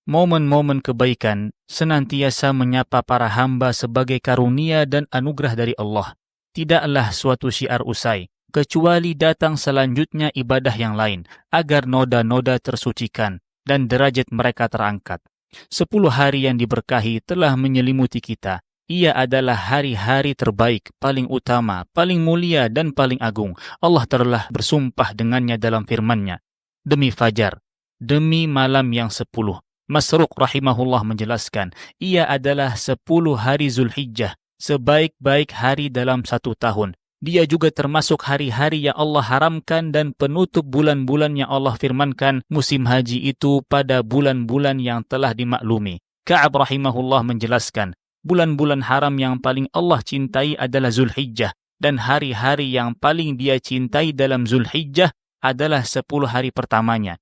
Momen-momen kebaikan senantiasa menyapa para hamba sebagai karunia dan anugerah dari Allah. Tidaklah suatu syiar usai, kecuali datang selanjutnya ibadah yang lain, agar noda-noda tersucikan dan derajat mereka terangkat. 10 hari yang diberkahi telah menyelimuti kita. Ia adalah hari-hari terbaik, paling utama, paling mulia, dan paling agung. Allah telah bersumpah dengannya dalam firman-Nya. Demi fajar, demi malam yang 10. Masruq rahimahullah menjelaskan, ia adalah 10 hari Zulhijjah, sebaik-baik hari dalam 1 tahun. Dia juga termasuk hari-hari yang Allah haramkan dan penutup bulan-bulan yang Allah firmankan musim haji itu pada bulan-bulan yang telah dimaklumi. Ka'ab rahimahullah menjelaskan, bulan-bulan haram yang paling Allah cintai adalah Zulhijjah, dan hari-hari yang paling dia cintai dalam Zulhijjah adalah 10 hari pertamanya.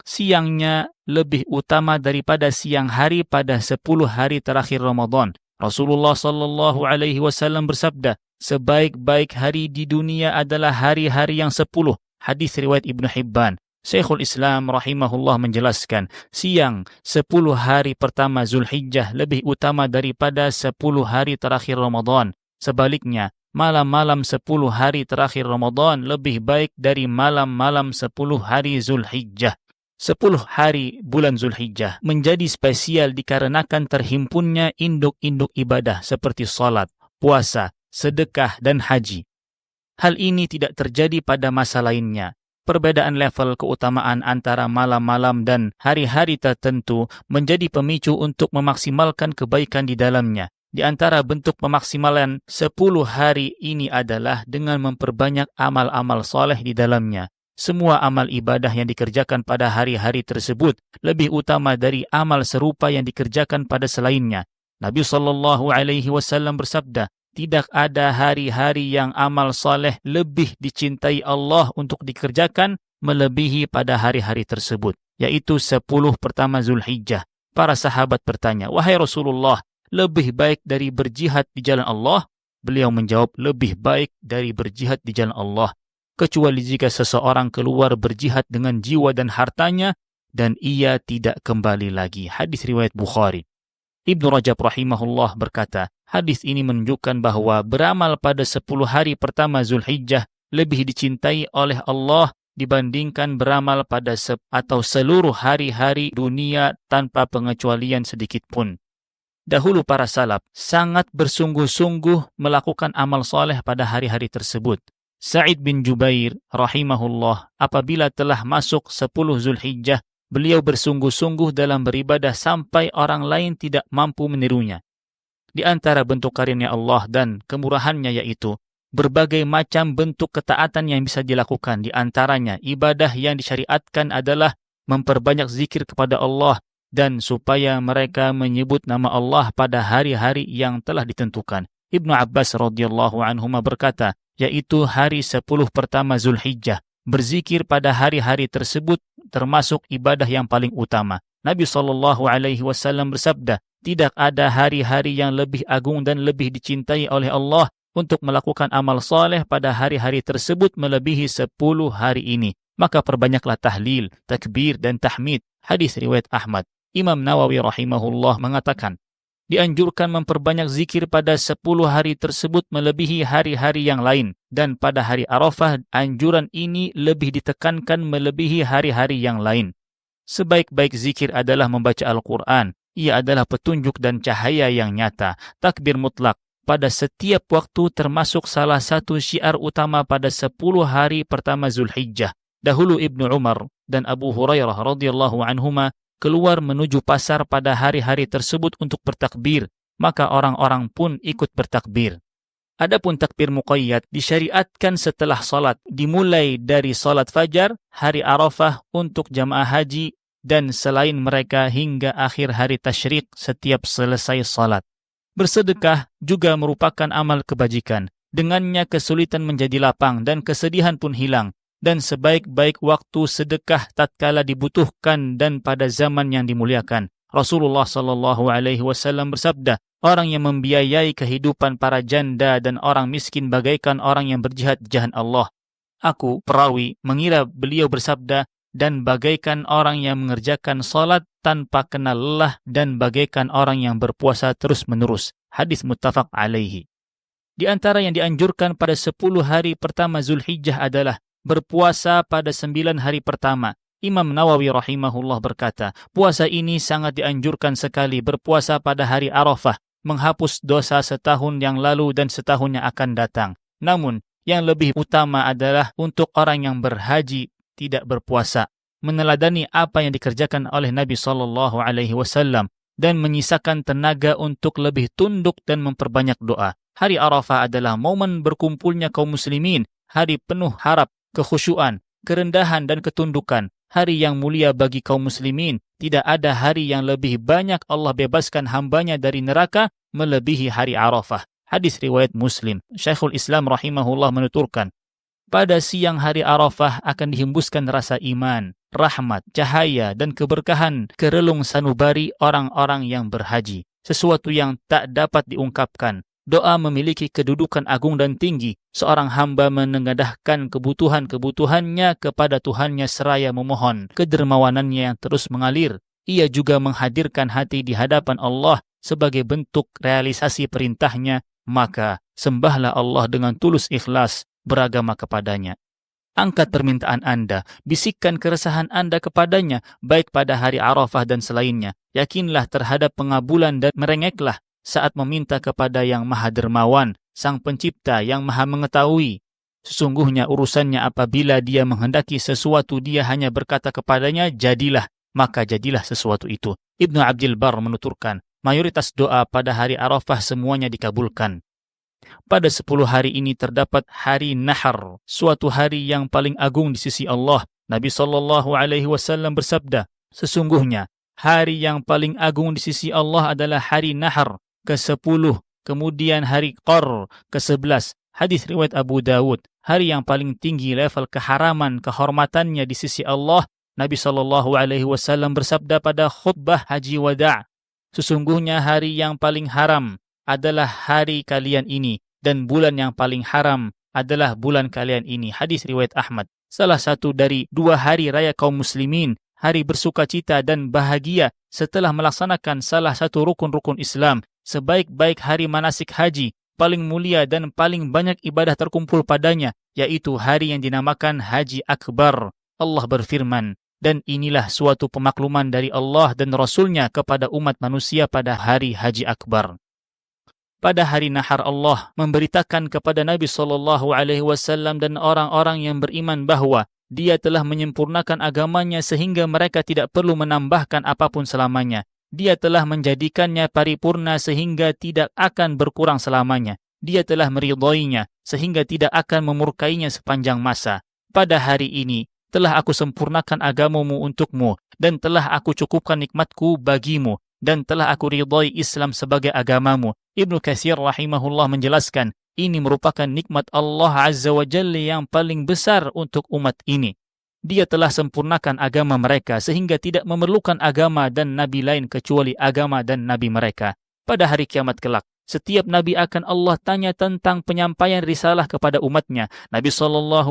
Siangnya lebih utama daripada siang hari pada 10 hari terakhir Ramadan. Rasulullah sallallahu alaihi wasallam bersabda, sebaik-baik hari di dunia adalah hari-hari yang 10. Hadis riwayat Ibnu Hibban. Syekhul Islam rahimahullah menjelaskan, siang 10 hari pertama Zulhijjah lebih utama daripada 10 hari terakhir Ramadan. Sebaliknya, malam-malam 10 hari terakhir Ramadan lebih baik dari malam-malam 10 hari Zulhijjah. 10 hari bulan Zulhijjah menjadi spesial dikarenakan terhimpunnya induk-induk ibadah seperti salat, puasa, sedekah, dan haji. Hal ini tidak terjadi pada masa lainnya. Perbedaan level keutamaan antara malam-malam dan hari-hari tertentu menjadi pemicu untuk memaksimalkan kebaikan di dalamnya. Di antara bentuk pemaksimalan 10 hari ini adalah dengan memperbanyak amal-amal soleh di dalamnya. Semua amal ibadah yang dikerjakan pada hari-hari tersebut lebih utama dari amal serupa yang dikerjakan pada selainnya. Nabi SAW bersabda, tidak ada hari-hari yang amal saleh lebih dicintai Allah untuk dikerjakan melebihi pada hari-hari tersebut, yaitu 10 pertama Zulhijjah. Para sahabat bertanya, wahai Rasulullah, lebih baik dari berjihad di jalan Allah? Beliau menjawab, lebih baik dari berjihad di jalan Allah, kecuali jika seseorang keluar berjihad dengan jiwa dan hartanya, dan ia tidak kembali lagi. Hadis riwayat Bukhari. Ibnu Rajab rahimahullah berkata, hadis ini menunjukkan bahwa beramal pada 10 hari pertama Zulhijjah lebih dicintai oleh Allah dibandingkan beramal pada atau seluruh hari-hari dunia tanpa pengecualian sedikit pun. Dahulu para salaf sangat bersungguh-sungguh melakukan amal soleh pada hari-hari tersebut. Sa'id bin Jubair rahimahullah apabila telah masuk 10 Zulhijjah, beliau bersungguh-sungguh dalam beribadah sampai orang lain tidak mampu menirunya. Di antara bentuk karunia Allah dan kemurahannya yaitu berbagai macam bentuk ketaatan yang bisa dilakukan. Di antaranya ibadah yang disyariatkan adalah memperbanyak zikir kepada Allah dan supaya mereka menyebut nama Allah pada hari-hari yang telah ditentukan. Ibnu Abbas radhiyallahu anhuma berkata, yaitu hari 10 pertama Zulhijjah. Berzikir pada hari-hari tersebut termasuk ibadah yang paling utama. Nabi SAW bersabda, tidak ada hari-hari yang lebih agung dan lebih dicintai oleh Allah untuk melakukan amal saleh pada hari-hari tersebut melebihi 10 hari ini. Maka perbanyaklah tahlil, takbir, dan tahmid. Hadis riwayat Ahmad. Imam Nawawi rahimahullah mengatakan, dianjurkan memperbanyak zikir pada 10 hari tersebut melebihi hari-hari yang lain. Dan pada hari Arafah, anjuran ini lebih ditekankan melebihi hari-hari yang lain. Sebaik-baik zikir adalah membaca Al-Quran. Ia adalah petunjuk dan cahaya yang nyata. Takbir mutlak pada setiap waktu termasuk salah satu syiar utama pada 10 hari pertama Zulhijjah. Dahulu Ibnu Umar dan Abu Hurairah radhiyallahu anhuma keluar menuju pasar pada hari-hari tersebut untuk bertakbir, maka orang-orang pun ikut bertakbir. Adapun takbir muqayyad disyariatkan setelah salat, dimulai dari salat fajar, hari Arafah untuk jamaah haji, dan selain mereka hingga akhir hari tasyrik setiap selesai salat. Bersedekah juga merupakan amal kebajikan. Dengannya kesulitan menjadi lapang dan kesedihan pun hilang. Dan sebaik-baik waktu sedekah tatkala dibutuhkan dan pada zaman yang dimuliakan. Rasulullah SAW bersabda, orang yang membiayai kehidupan para janda dan orang miskin bagaikan orang yang berjihad di jalan Allah. Aku, perawi, mengira beliau bersabda, dan bagaikan orang yang mengerjakan salat tanpa kenal lelah dan bagaikan orang yang berpuasa terus-menerus. Hadis muttafaq alaihi. Di antara yang dianjurkan pada 10 hari pertama Zulhijjah adalah berpuasa pada 9 hari pertama. Imam Nawawi rahimahullah berkata, puasa ini sangat dianjurkan sekali, berpuasa pada hari Arafah, menghapus dosa setahun yang lalu dan setahun yang akan datang. Namun, yang lebih utama adalah untuk orang yang berhaji tidak berpuasa, meneladani apa yang dikerjakan oleh Nabi SAW dan menyisakan tenaga untuk lebih tunduk dan memperbanyak doa. Hari Arafah adalah momen berkumpulnya kaum muslimin, hari penuh harap, kekhusyuan, kerendahan dan ketundukan. Hari yang mulia bagi kaum muslimin. Tidak ada hari yang lebih banyak Allah bebaskan hambanya dari neraka melebihi hari Arafah. Hadis riwayat Muslim. Syekhul Islam rahimahullah menuturkan, pada siang hari Arafah akan dihembuskan rasa iman, rahmat, cahaya dan keberkahan ke relung sanubari orang-orang yang berhaji. Sesuatu yang tak dapat diungkapkan. Doa memiliki kedudukan agung dan tinggi. Seorang hamba menengadahkan kebutuhan-kebutuhannya kepada Tuhannya seraya memohon kedermawanannya yang terus mengalir. Ia juga menghadirkan hati di hadapan Allah sebagai bentuk realisasi perintahnya. Maka sembahlah Allah dengan tulus ikhlas beragama kepadanya. Angkat permintaan Anda, bisikkan keresahan Anda kepadanya, baik pada hari Arafah dan selainnya. Yakinlah terhadap pengabulan dan merengeklah saat meminta kepada yang maha dermawan, sang pencipta yang maha mengetahui. Sesungguhnya urusannya apabila dia menghendaki sesuatu, dia hanya berkata kepadanya, jadilah, maka jadilah sesuatu itu. Ibnu Abdul Bar menuturkan, mayoritas doa pada hari Arafah semuanya dikabulkan. Pada 10 hari ini terdapat hari Nahar, suatu hari yang paling agung di sisi Allah. Nabi SAW bersabda, sesungguhnya hari yang paling agung di sisi Allah adalah hari Nahar ke-10, kemudian hari Qar ke-11. Hadis riwayat Abu Dawud. Hari yang paling tinggi level keharaman, kehormatannya di sisi Allah. Nabi SAW bersabda pada khutbah Haji Wada', sesungguhnya hari yang paling haram adalah hari kalian ini, dan bulan yang paling haram adalah bulan kalian ini. Hadis riwayat Ahmad. Salah satu dari 2 hari raya kaum muslimin, hari bersukacita dan bahagia setelah melaksanakan salah satu rukun-rukun Islam. Sebaik-baik hari manasik haji, paling mulia dan paling banyak ibadah terkumpul padanya, yaitu hari yang dinamakan Haji Akbar. Allah berfirman, dan inilah suatu pemakluman dari Allah dan Rasulnya kepada umat manusia pada hari Haji Akbar. Pada hari Nahar, Allah memberitakan kepada Nabi SAW dan orang-orang yang beriman bahwa Dia telah menyempurnakan agamanya sehingga mereka tidak perlu menambahkan apapun selamanya. Dia telah menjadikannya paripurna sehingga tidak akan berkurang selamanya. Dia telah meridhoinya sehingga tidak akan memurkainya sepanjang masa. Pada hari ini telah aku sempurnakan agamamu untukmu, dan telah aku cukupkan nikmatku bagimu, dan telah aku ridhoi Islam sebagai agamamu. Ibnu Katsir rahimahullah menjelaskan, ini merupakan nikmat Allah Azza wa Jalla yang paling besar untuk umat ini. Dia telah sempurnakan agama mereka sehingga tidak memerlukan agama dan nabi lain kecuali agama dan nabi mereka. Pada hari kiamat kelak, setiap nabi akan Allah tanya tentang penyampaian risalah kepada umatnya. Nabi SAW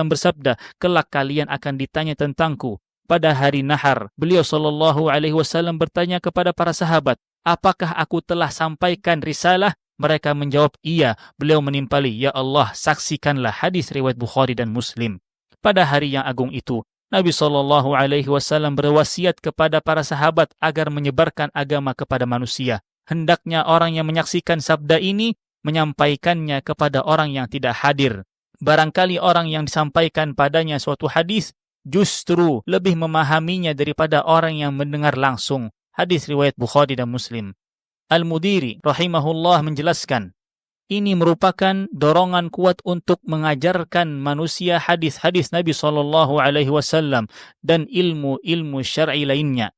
bersabda, kelak kalian akan ditanya tentangku. Pada hari Nahar, beliau SAW bertanya kepada para sahabat, apakah aku telah sampaikan risalah? Mereka menjawab, iya. Beliau menimpali, ya Allah, saksikanlah. Hadis riwayat Bukhari dan Muslim. Pada hari yang agung itu, Nabi SAW berwasiat kepada para sahabat agar menyebarkan agama kepada manusia. Hendaknya orang yang menyaksikan sabda ini menyampaikannya kepada orang yang tidak hadir. Barangkali orang yang disampaikan padanya suatu hadis justru lebih memahaminya daripada orang yang mendengar langsung. Hadis riwayat Bukhari dan Muslim. Al-Mudiri rahimahullah menjelaskan, ini merupakan dorongan kuat untuk mengajarkan manusia hadis-hadis Nabi SAW dan ilmu-ilmu syar'i lainnya.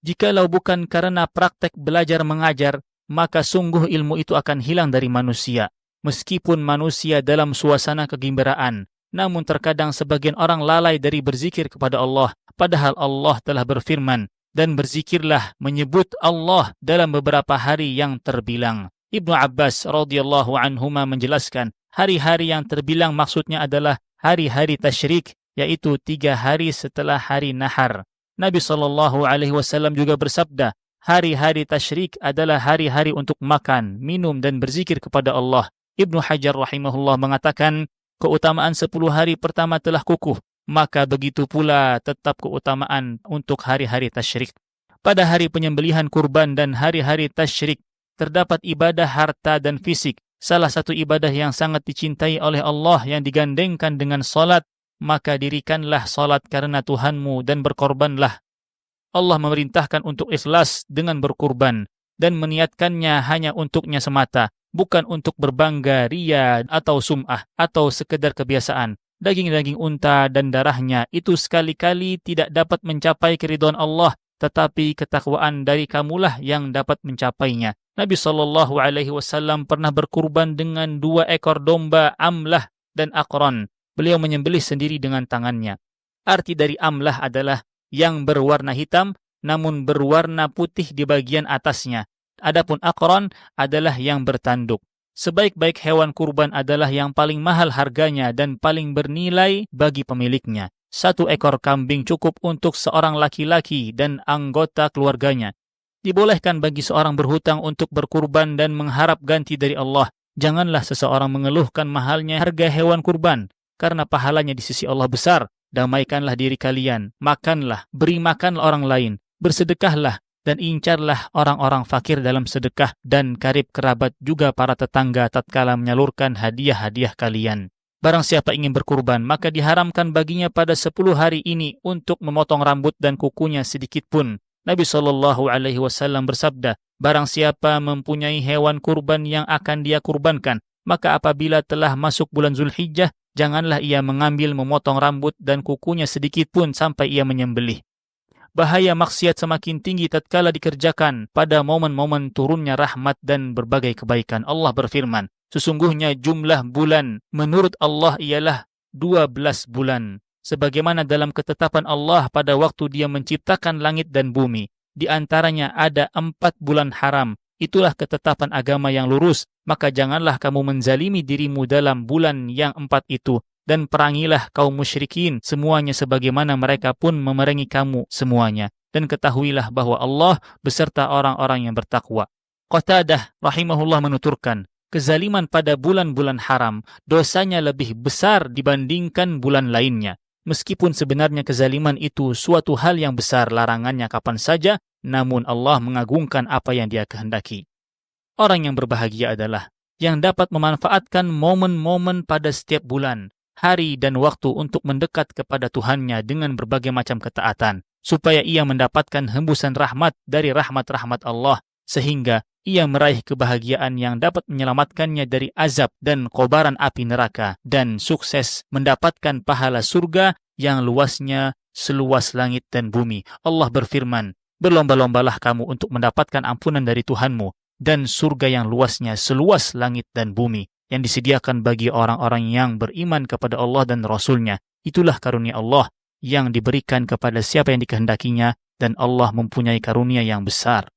Jikalau bukan karena praktek belajar mengajar, maka sungguh ilmu itu akan hilang dari manusia. Meskipun manusia dalam suasana kegembiraan, namun terkadang sebagian orang lalai dari berzikir kepada Allah, padahal Allah telah berfirman, dan berzikirlah menyebut Allah dalam beberapa hari yang terbilang. Ibnu Abbas radhiyallahu anhuma menjelaskan, hari-hari yang terbilang maksudnya adalah hari-hari tasyrik yaitu 3 hari setelah hari nahar. Nabi SAW juga bersabda, hari-hari tasyrik adalah hari-hari untuk makan, minum, dan berzikir kepada Allah. Ibnu Hajar rahimahullah mengatakan, keutamaan 10 hari pertama telah kukuh, maka begitu pula tetap keutamaan untuk hari-hari tasyrik. Pada hari penyembelihan kurban dan hari-hari tasyrik, terdapat ibadah harta dan fisik. Salah satu ibadah yang sangat dicintai oleh Allah yang digandengkan dengan salat, maka dirikanlah salat karena Tuhanmu dan berkorbanlah. Allah memerintahkan untuk ikhlas dengan berkurban dan meniatkannya hanya untuknya semata, bukan untuk berbangga, ria, atau sum'ah, atau sekedar kebiasaan. Daging-daging unta dan darahnya itu sekali-kali tidak dapat mencapai keridhaan Allah, tetapi ketakwaan dari kamulah yang dapat mencapainya. Nabi SAW pernah berkurban dengan 2 ekor domba, Amlah dan Aqran. Beliau menyembelih sendiri dengan tangannya. Arti dari Amlah adalah yang berwarna hitam namun berwarna putih di bagian atasnya. Adapun Aqran adalah yang bertanduk. Sebaik-baik hewan kurban adalah yang paling mahal harganya dan paling bernilai bagi pemiliknya. 1 ekor kambing cukup untuk seorang laki-laki dan anggota keluarganya. Dibolehkan bagi seorang berhutang untuk berkurban dan mengharap ganti dari Allah. Janganlah seseorang mengeluhkan mahalnya harga hewan kurban, karena pahalanya di sisi Allah besar. Damaikanlah diri kalian, makanlah, beri makan orang lain, bersedekahlah, dan incarlah orang-orang fakir dalam sedekah dan karib kerabat juga para tetangga tatkala menyalurkan hadiah-hadiah kalian. Barang siapa ingin berkurban, maka diharamkan baginya pada 10 hari ini untuk memotong rambut dan kukunya sedikit pun. Nabi SAW bersabda, barang siapa mempunyai hewan kurban yang akan dia kurbankan, maka apabila telah masuk bulan Zulhijjah, janganlah ia mengambil memotong rambut dan kukunya sedikit pun sampai ia menyembelih. Bahaya maksiat semakin tinggi tatkala dikerjakan pada momen-momen turunnya rahmat dan berbagai kebaikan. Allah berfirman, sesungguhnya jumlah bulan menurut Allah ialah 12 bulan. Sebagaimana dalam ketetapan Allah pada waktu Dia menciptakan langit dan bumi. Di antaranya ada 4 bulan haram. Itulah ketetapan agama yang lurus. Maka janganlah kamu menzalimi dirimu dalam bulan yang 4 itu. Dan perangilah kaum musyrikin semuanya sebagaimana mereka pun memerangi kamu semuanya. Dan ketahuilah bahwa Allah beserta orang-orang yang bertakwa. Qatadah rahimahullah menuturkan, kezaliman pada bulan-bulan haram dosanya lebih besar dibandingkan bulan lainnya. Meskipun sebenarnya kezaliman itu suatu hal yang besar, larangannya kapan saja, namun Allah mengagungkan apa yang Dia kehendaki. Orang yang berbahagia adalah yang dapat memanfaatkan momen-momen pada setiap bulan, hari dan waktu untuk mendekat kepada Tuhannya dengan berbagai macam ketaatan, supaya ia mendapatkan hembusan rahmat dari rahmat-rahmat Allah, sehingga ia meraih kebahagiaan yang dapat menyelamatkannya dari azab dan kobaran api neraka, dan sukses mendapatkan pahala surga yang luasnya seluas langit dan bumi. Allah berfirman, berlomba-lombalah kamu untuk mendapatkan ampunan dari Tuhanmu, dan surga yang luasnya seluas langit dan bumi, yang disediakan bagi orang-orang yang beriman kepada Allah dan Rasul-Nya. Itulah karunia Allah yang diberikan kepada siapa yang dikehendakinya, dan Allah mempunyai karunia yang besar.